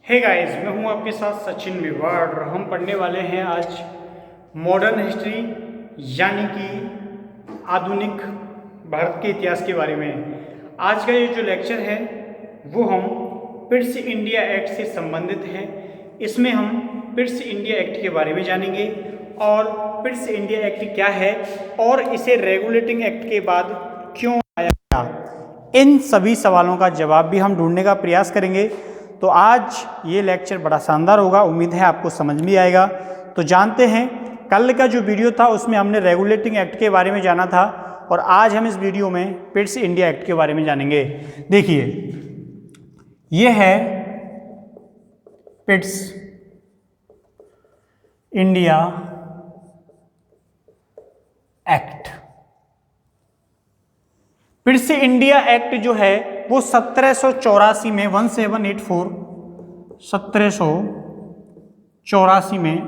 Hey guys, मैं हूं आपके साथ सचिन मेवाड़ और हम पढ़ने वाले हैं आज मॉडर्न हिस्ट्री यानी कि आधुनिक भारत के इतिहास के बारे में। आज का ये जो लेक्चर है वो हम पिट्स इंडिया एक्ट से संबंधित है। इसमें हम पिट्स इंडिया एक्ट के बारे में जानेंगे और पिट्स इंडिया एक्ट क्या है और इसे रेगुलेटिंग एक्ट के बाद क्यों आया गया, इन सभी सवालों का जवाब भी हम ढूंढने का प्रयास करेंगे। तो आज ये लेक्चर बड़ा शानदार होगा, उम्मीद है आपको समझ में आएगा। तो जानते हैं, कल का जो वीडियो था उसमें हमने रेगुलेटिंग एक्ट के बारे में जाना था और आज हम इस वीडियो में पिट्स इंडिया एक्ट के बारे में जानेंगे। देखिए, ये है Pitt's India act. Pitt's India act जो है वो 1784 में 1784 में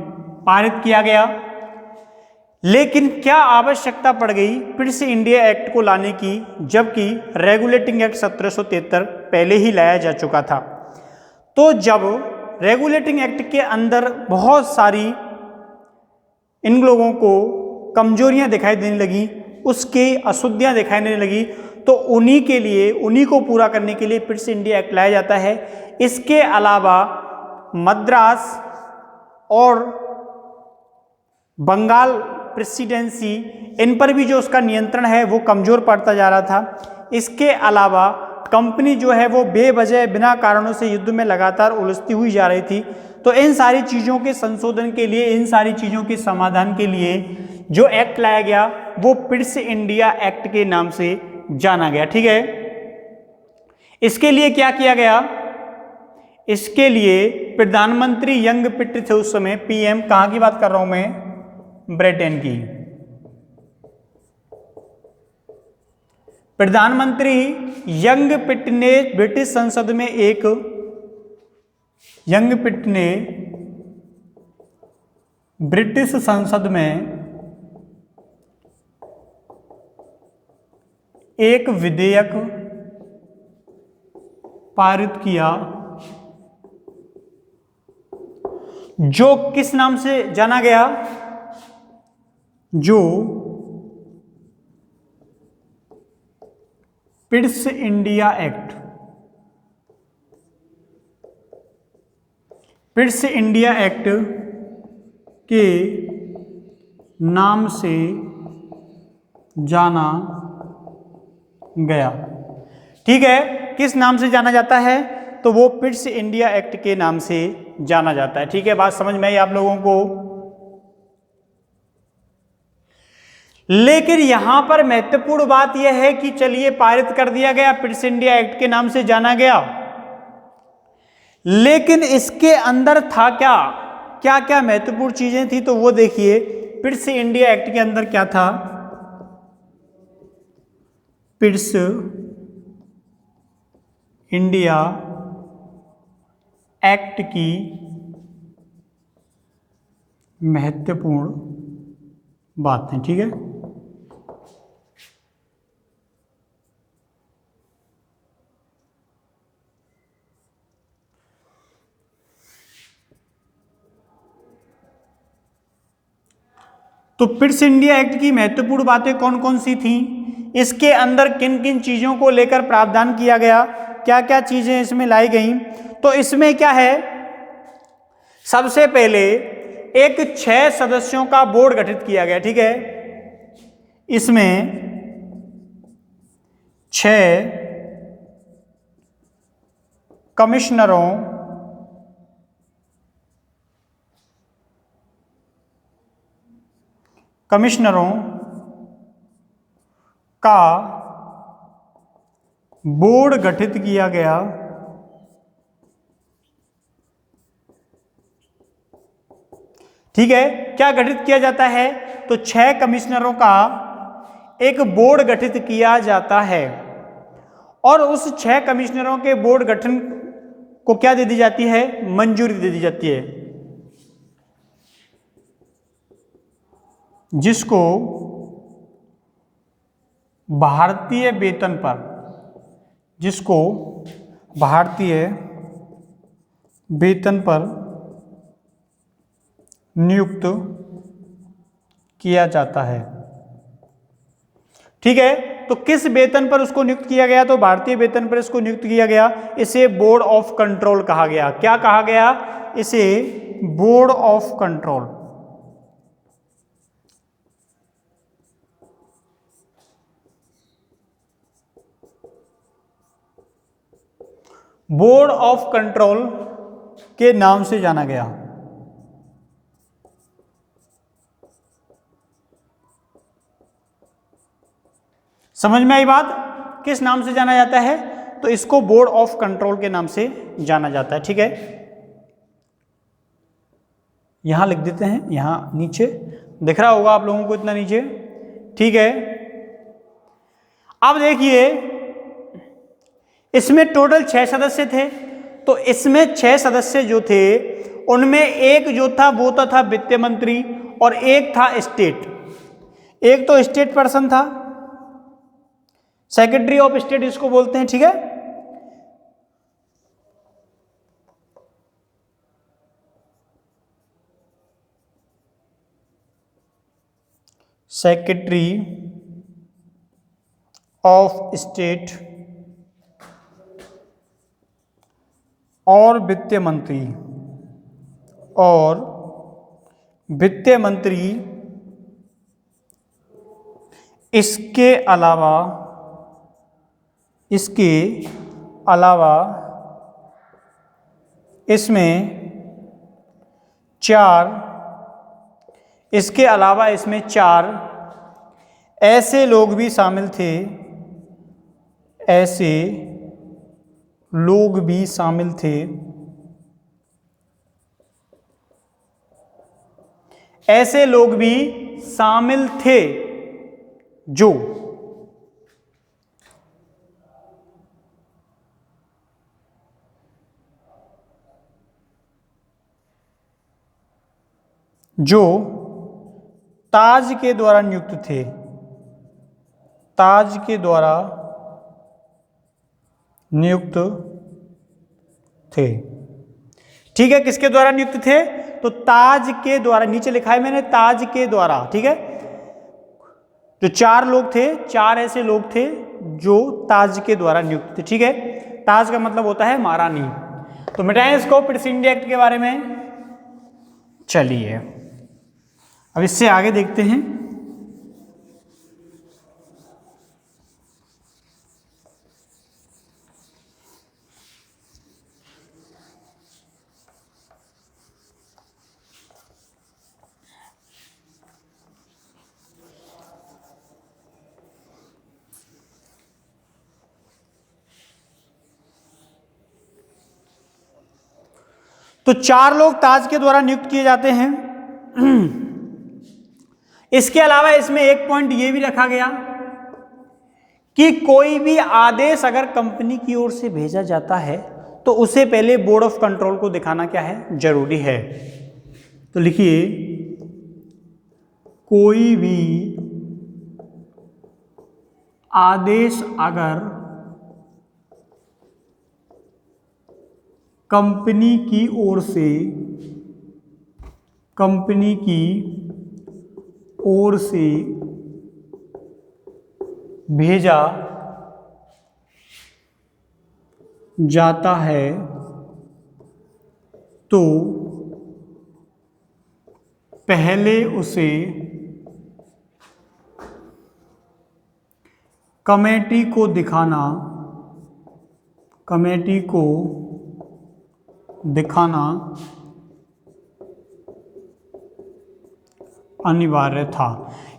पारित किया गया। लेकिन क्या आवश्यकता पड़ गई पिट्स इंडिया एक्ट को लाने की, जबकि रेगुलेटिंग एक्ट 1773 पहले ही लाया जा चुका था। तो जब रेगुलेटिंग एक्ट के अंदर बहुत सारी इन लोगों को कमजोरियां दिखाई देने लगी, उसके अशुद्धियां दिखाई देने लगी, तो उन्हीं को पूरा करने के लिए पिट्स इंडिया एक्ट लाया जाता है। इसके अलावा मद्रास और बंगाल प्रेसिडेंसी, इन पर भी जो उसका नियंत्रण है वो कमजोर पड़ता जा रहा था। इसके अलावा कंपनी जो है वो बेवजह बिना कारणों से युद्ध में लगातार उलझती हुई जा रही थी। तो इन सारी चीज़ों के संशोधन के लिए, इन सारी चीज़ों के समाधान के लिए जो एक्ट लाया गया वो पिट्स इंडिया एक्ट के नाम से जाना गया। ठीक है, इसके लिए क्या किया गया? इसके लिए प्रधानमंत्री यंग पिट थे उस समय, पीएम। कहां की बात कर रहा हूं मैं? ब्रिटेन की। प्रधानमंत्री यंग पिट ने ब्रिटिश संसद में ब्रिटिश संसद में एक विधेयक पारित किया जो किस नाम से जाना गया? जो Pitt's India act. Pitt's India act के नाम से जाना गया। ठीक है, किस नाम से जाना जाता है? तो वो पिट्स इंडिया एक्ट के नाम से जाना जाता है। ठीक है, बात समझ में आई आप लोगों को? लेकिन यहां पर महत्वपूर्ण बात यह है कि चलिए पारित कर दिया गया, पिट्स इंडिया एक्ट के नाम से जाना गया, लेकिन इसके अंदर था क्या क्या क्या महत्वपूर्ण चीजें थी? तो वो देखिए, पिट्स इंडिया एक्ट के अंदर क्या था? पिट्स इंडिया एक्ट की महत्वपूर्ण बातें। ठीक है, तो पिट्स इंडिया एक्ट की महत्वपूर्ण बातें कौन कौन सी थी? इसके अंदर किन किन चीजों को लेकर प्रावधान किया गया, क्या क्या चीजें इसमें लाई गई? तो इसमें क्या है, सबसे पहले एक 6 सदस्यों का बोर्ड गठित किया गया। ठीक है, इसमें 6 कमिश्नरों का बोर्ड गठित किया गया। ठीक है, क्या गठित किया जाता है? तो 6 कमिश्नरों का एक बोर्ड गठित किया जाता है और उस 6 कमिश्नरों के बोर्ड गठन को क्या दे दी जाती है? मंजूरी दे दी जाती है, जिसको भारतीय वेतन पर वेतन पर नियुक्त किया जाता है। ठीक है, तो किस वेतन पर उसको नियुक्त किया गया? तो भारतीय वेतन पर इसको नियुक्त किया गया। इसे बोर्ड ऑफ कंट्रोल कहा गया। क्या कहा गया? इसे board of control. Board of control के नाम से जाना गया। समझ में आई बात? किस नाम से जाना जाता है? तो इसको बोर्ड ऑफ कंट्रोल के नाम से जाना जाता है। ठीक है, यहां लिख देते हैं, यहां नीचे दिख रहा होगा आप लोगों को इतना नीचे। ठीक है, अब देखिए इसमें टोटल 6 सदस्य थे। तो इसमें 6 सदस्य जो थे उनमें एक जो था वो तो था वित्त मंत्री और एक था स्टेट। एक तो स्टेट पर्सन था, सेक्रेटरी ऑफ स्टेट इसको बोलते हैं। ठीक है, सेक्रेटरी ऑफ स्टेट और वित्त मंत्री, और वित्त मंत्री इसके अलावा इसमें 4 ऐसे लोग भी शामिल थे, ऐसे लोग भी शामिल थे, ऐसे लोग भी शामिल थे जो ताज के द्वारा नियुक्त थे, ताज के द्वारा नियुक्त थे। ठीक है, किसके द्वारा नियुक्त थे? तो ताज के द्वारा, नीचे लिखा है मैंने ताज के द्वारा। ठीक है, जो 4 लोग थे, 4 ऐसे लोग थे जो ताज के द्वारा नियुक्त थे। ठीक है, ताज का मतलब होता है महारानी। तो मिटाएं इसको ब्रिटिश इंडिया एक्ट के बारे में। चलिए अब इससे आगे देखते हैं। तो 4 लोग ताज के द्वारा नियुक्त किए जाते हैं। इसके अलावा इसमें एक पॉइंट ये भी रखा गया कि कोई भी आदेश अगर कंपनी की ओर से भेजा जाता है तो उसे पहले बोर्ड ऑफ कंट्रोल को दिखाना क्या है? जरूरी है। तो लिखिए, कोई भी आदेश अगर कंपनी की ओर से भेजा जाता है तो पहले उसे कमेटी को दिखाना अनिवार्य था।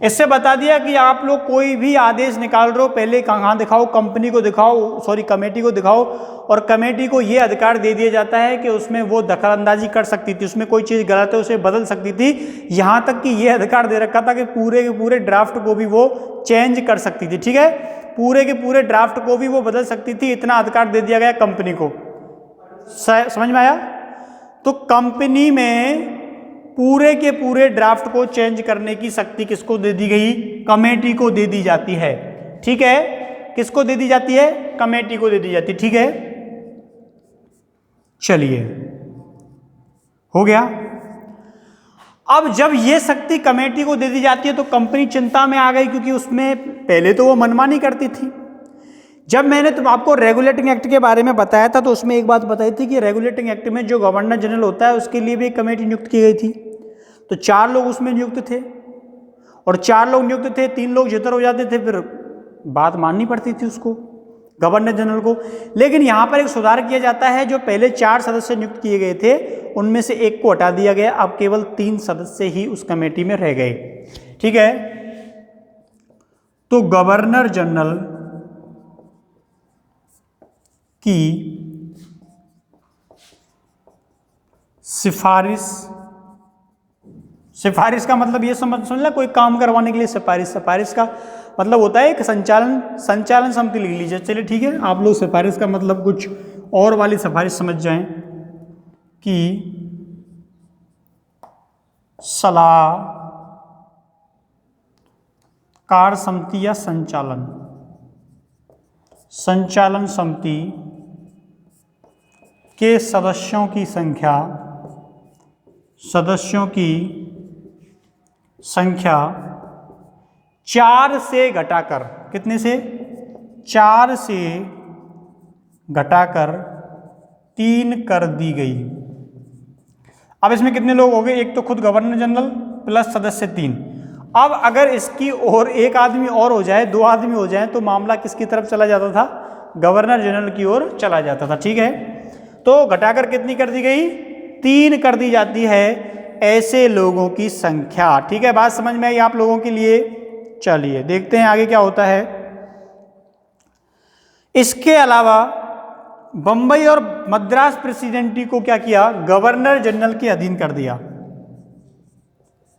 इससे बता दिया कि आप लोग कोई भी आदेश निकाल रहे हो पहले कहाँ दिखाओ? कंपनी को दिखाओ, सॉरी कमेटी को दिखाओ। और कमेटी को ये अधिकार दे दिया जाता है कि उसमें वो दखलंदाजी कर सकती थी, उसमें कोई चीज़ गलत है उसे बदल सकती थी। यहाँ तक कि ये अधिकार दे रखा था कि पूरे के पूरे ड्राफ्ट को भी वो चेंज कर सकती थी। ठीक है, पूरे के पूरे ड्राफ्ट को भी वो बदल सकती थी, इतना अधिकार दे दिया गया कंपनी को। समझ में आया? तो कंपनी में पूरे के पूरे ड्राफ्ट को चेंज करने की शक्ति किसको दे दी गई? कमेटी को दे दी जाती है। ठीक है, किसको दे दी जाती है? कमेटी को दे दी जाती है। ठीक है, चलिए हो गया। अब जब ये शक्ति कमेटी को दे दी जाती है तो कंपनी चिंता में आ गई, क्योंकि उसमें पहले तो वो मनमानी करती थी। जब मैंने तुम आपको रेगुलेटिंग एक्ट के बारे में बताया था तो उसमें एक बात बताई थी कि रेगुलेटिंग एक्ट में जो गवर्नर जनरल होता है उसके लिए भी एक कमेटी नियुक्त की गई थी। तो 4 लोग उसमें नियुक्त थे, और 4 लोग नियुक्त थे, 3 लोग जितर हो जाते थे, फिर बात माननी पड़ती थी उसको, गवर्नर जनरल को। लेकिन यहाँ पर एक सुधार किया जाता है, जो पहले 4 सदस्य नियुक्त किए गए थे उनमें से एक को हटा दिया गया, अब केवल 3 सदस्य ही उस कमेटी में रह गए। ठीक है, तो गवर्नर जनरल की सिफारिश का मतलब ये समझ ला, कोई काम करवाने के लिए सिफारिश का मतलब होता है एक संचालन समिति लिख लीजिए। चलिए ठीक है, आप लोग सिफारिश का मतलब कुछ और वाली सिफारिश समझ जाएं कि सलाहकार समिति या संचालन समिति के सदस्यों की संख्या 4 से घटाकर, कितने से? 4 से घटाकर 3 कर दी गई। अब इसमें कितने लोग हो गए? एक तो खुद गवर्नर जनरल प्लस सदस्य 3। अब अगर इसकी और एक आदमी और हो जाए, 2 आदमी हो जाए, तो मामला किसकी तरफ चला जाता था? गवर्नर जनरल की ओर चला जाता था। ठीक है, तो घटाकर कितनी कर दी गई? 3 कर दी जाती है ऐसे लोगों की संख्या। ठीक है, बात समझ में आई आप लोगों के लिए? चलिए देखते हैं आगे क्या होता है। इसके अलावा बंबई और मद्रास प्रेसिडेंसी को क्या किया? गवर्नर जनरल के अधीन कर दिया।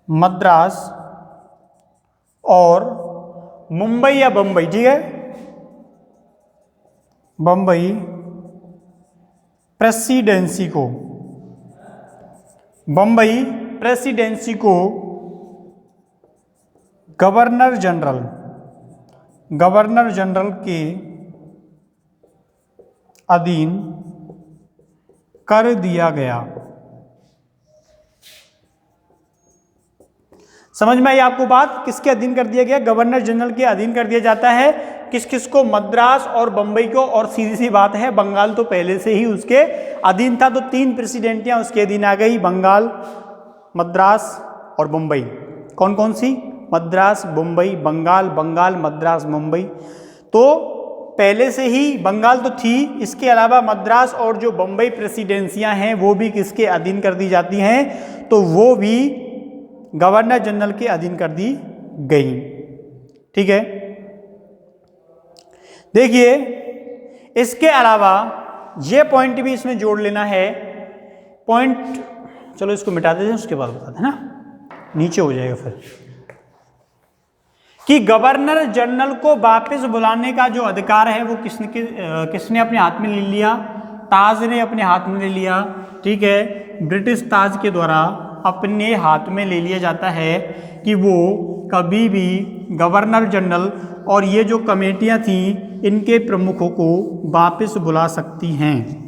मद्रास और मुंबई या बंबई, ठीक है, बंबई प्रेसिडेंसी को गवर्नर जनरल के अधीन कर दिया गया। समझ में आई आपको बात? किसके अधीन कर दिया गया? गवर्नर जनरल के अधीन कर दिया जाता है। किस किस को? मद्रास और बंबई को। और सीधी सी बात है, बंगाल तो पहले से ही उसके अधीन था, तो 3 प्रेसिडेंटियां उसके अधीन आ गई, बंगाल, मद्रास और मुंबई। कौन कौन सी? मद्रास, मुंबई, बंगाल, मद्रास, मुंबई। तो पहले से ही बंगाल तो थी, इसके अलावा मद्रास और जो बंबई प्रेसिडेंसियां हैं वो भी किसके अधीन कर दी जाती हैं? तो वो भी गवर्नर जनरल के अधीन कर दी गई। ठीक है, देखिए इसके अलावा ये पॉइंट भी इसमें जोड़ लेना है। पॉइंट चलो इसको मिटा देते हैं, उसके बाद बताते हैं ना, नीचे हो जाएगा फिर। कि गवर्नर जनरल को वापस बुलाने का जो अधिकार है वो किसने अपने हाथ में ले लिया? ताज ने अपने हाथ में ले लिया। ठीक है, ब्रिटिश ताज के द्वारा अपने हाथ में ले लिया जाता है कि वो कभी भी गवर्नर जनरल और ये जो कमेटियां थी इनके प्रमुखों को वापस बुला सकती हैं।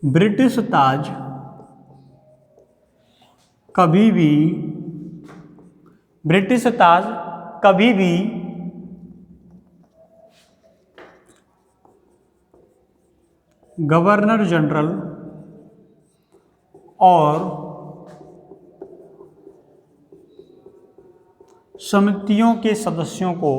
ब्रिटिश ताज कभी भी गवर्नर जनरल और समितियों के सदस्यों को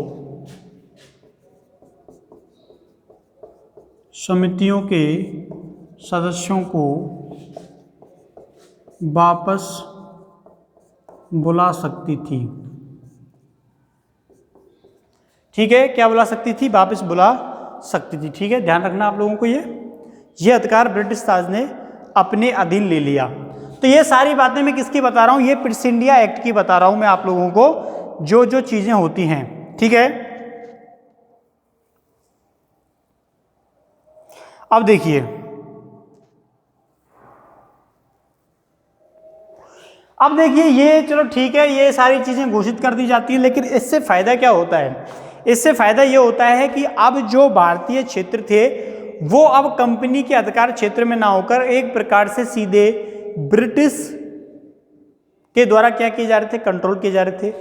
वापस बुला सकती थी। ठीक है, क्या बुला सकती थी? वापस बुला सकती थी। ठीक है, ध्यान रखना आप लोगों को, ये अधिकार ब्रिटिश ताज ने अपने अधीन ले लिया। तो ये सारी बातें मैं किसकी बता रहा हूं? ये प्रिंस इंडिया एक्ट की बता रहा हूं मैं आप लोगों को, जो जो चीजें होती हैं। ठीक है, अब देखिए अब देखिए ये चलो ठीक है, ये सारी चीज़ें घोषित कर दी जाती है, लेकिन इससे फ़ायदा क्या होता है? इससे फ़ायदा ये होता है कि अब जो भारतीय क्षेत्र थे वो अब कंपनी के अधिकार क्षेत्र में ना होकर एक प्रकार से सीधे ब्रिटिश के द्वारा क्या किए जा रहे थे, कंट्रोल किए जा रहे थे।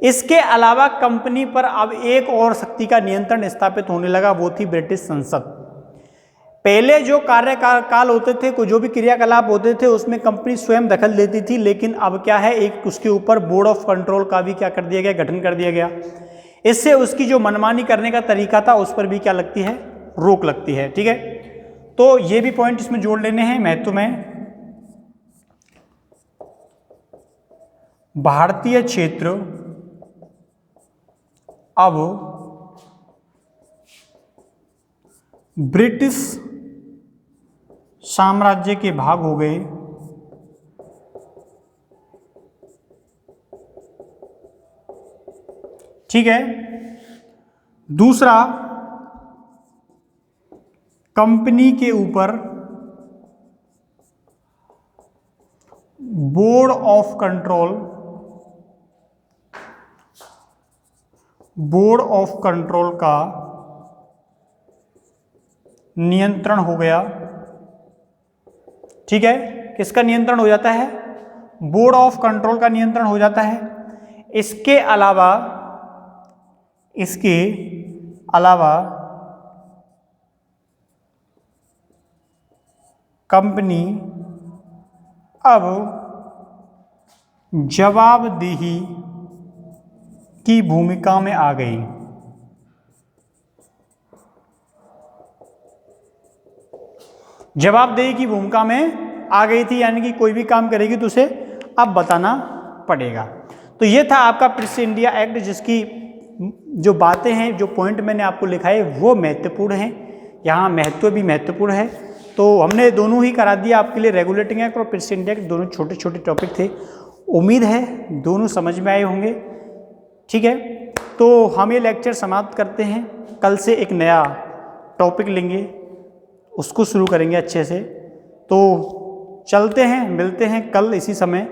इसके अलावा कंपनी पर अब एक और शक्ति का नियंत्रण स्थापित होने लगा, वो थी ब्रिटिश संसद। पहले जो कार्यकाल होते थे, जो भी क्रियाकलाप होते थे, उसमें कंपनी स्वयं दखल देती थी, लेकिन अब क्या है, एक उसके ऊपर बोर्ड ऑफ कंट्रोल का भी क्या कर दिया गया, गठन कर दिया गया। इससे उसकी जो मनमानी करने का तरीका था उस पर भी क्या लगती है, रोक लगती है। ठीक है, तो ये भी पॉइंट इसमें जोड़ लेने हैं महत्व में। भारतीय क्षेत्र अब ब्रिटिश साम्राज्य के भाग हो गए। ठीक है, दूसरा, कंपनी के ऊपर बोर्ड ऑफ कंट्रोल का नियंत्रण हो गया। ठीक है, किसका नियंत्रण हो जाता है, बोर्ड ऑफ कंट्रोल का नियंत्रण हो जाता है। इसके अलावा कंपनी अब जवाबदेही की भूमिका में आ गई। जवाबदेही की भूमिका में आ गई थी, यानी कि कोई भी काम करेगी तो उसे अब बताना पड़ेगा। तो ये था आपका ब्रिटिश इंडिया एक्ट, जिसकी जो बातें हैं, जो पॉइंट मैंने आपको लिखा है वो महत्वपूर्ण हैं, यहाँ महत्व भी महत्वपूर्ण है। तो हमने दोनों ही करा दिया आपके लिए, रेगुलेटिंग एक्ट और ब्रिटिश इंडिया एक्ट, दोनों छोटे छोटे टॉपिक थे। उम्मीद है दोनों समझ में आए होंगे। ठीक है, तो हम ये लेक्चर समाप्त करते हैं। कल से एक नया टॉपिक लेंगे, उसको शुरू करेंगे अच्छे से। तो चलते हैं, मिलते हैं कल इसी समय।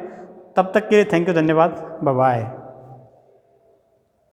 तब तक के लिए थैंक यू, धन्यवाद, बाय बाय।